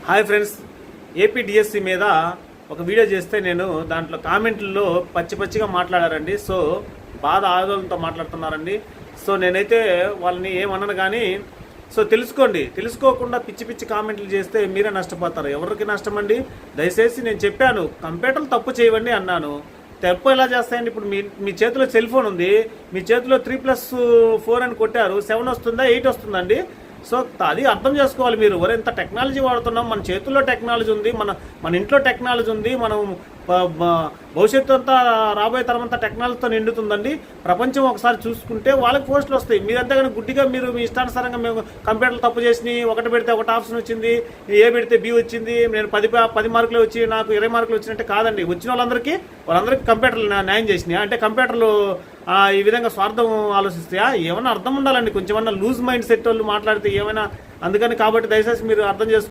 Hi friends, AP DSC మీద ఒక video చేస్తే నేను దాంట్లో కామెంట్లలో పచ్చిగా మాట్లాడారండి. సో బాధ ఆందోళనతో మాట్లాడుతున్నారండి. సో నేనైతే వాళ్ళని ఏమన్నాను కానీ తెలుసుకోకుండా పిచ్చి కామెంట్లు చేస్తే మీరే నష్టపోతారు. ఎవరికి నష్టం అండి? దయచేసి నేను చెప్పాను, కంప్యూటర్లు తప్పు చేయవండి అన్నాను. తప్పు ఎలా చేస్తాయండి? ఇప్పుడు మీ చేతిలో సెల్ ఫోన్ ఉంది, మీ చేతిలో 3+4 అని కొట్టారు, 7 వస్తుందా 8 వస్తుందండి? సో అది అర్థం చేసుకోవాలి మీరు. ఎంత టెక్నాలజీ వాడుతున్నాం, మన చేతుల్లో టెక్నాలజీ ఉంది, మన ఇంట్లో టెక్నాలజీ ఉంది, మనం భవిష్యత్తు అంతా రాబోయే తరం అంతా టెక్నాలజీతో నిండుతుందండి. ప్రపంచం ఒకసారి చూసుకుంటే వాళ్ళకి పోస్టులు వస్తాయి. మీరంతా కానీ గుడ్డిగా మీరు మీ ఇష్టానుసారంగా మేము కంప్యూటర్లు తప్పు చేసి ఒకటి పెడితే ఒకటి ఆప్షన్ వచ్చింది, ఏ పెడితే బి వచ్చింది, నేను 10 మార్కులు వచ్చి నాకు 20 మార్కులు వచ్చినట్టే కాదండి. వచ్చిన వాళ్ళందరికీ కంప్యూటర్లు న్యాయం చేసినాయా? అంటే కంప్యూటర్లు ఈ విధంగా స్వార్థం ఆలోచిస్తాయా? ఏమైనా అర్థం ఉండాలండి, కొంచెమన్నా లూజ్ మైండ్ సెట్ వాళ్ళు మాట్లాడితే ఏమైనా. అందుకని కాబట్టి దయచేసి మీరు అర్థం చేసుకోండి.